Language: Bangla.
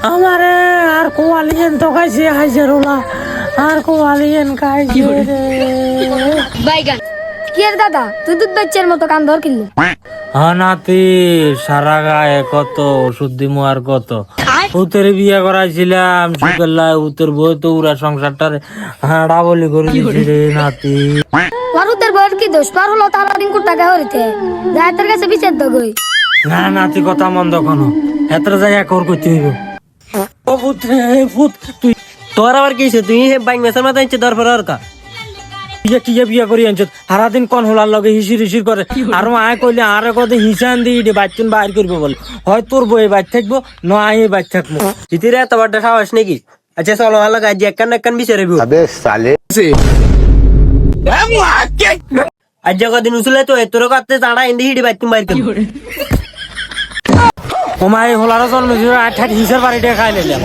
আমারে আর কোয়ালিয়েন তো খাইছে হাইজারোলা আর কোয়ালিয়েন খাইছে রে বাইগান কি এর দাদা তুই দুধ বেচের মতো কান ধর কিনলি নাতি সারা গায়ে কত ওষুধ দিমু আর কত উতের বিয়ে করাইছিলাম সুকেল্লা উতের বই তো উড়া সংসারটার হাঁড়া বলি করে দিছি রে নাতি পারুতের বউর কি দোষ পার হলো তার রিঙ্কুর টাকা হরিতে যাইতের কাছে বিচার দগই না নাতি কথা মন্দ কোনো এত জায়গা কর করতে হইব ও ভূত রে ভূত তুই তোর আবার কি হইছে? তুই বাইক মেসার মাথা আনছিস দরফর আর কা বিয়া করি আনছ সারাদিন কোন হোলার লগে হিসির হিসির করে আর আয় কইলে আর কদে হিসান দি বাচ্চুন বাইর করবো বলে হয় তোর বই বাইর থাকবো না আই বাইর থাকবো ইতিরে এত বড় সাহস নাকি? আচ্ছা চলো ভালো কাজ একখান একখান বিচারে আজ কদিন উসলে তো তোর কাছে চাড়া ইন্দি হিডি বাইতুম বাইর করবো ও মাই হোলার জন্ম হিসার বাড়িটা খাই নিলাম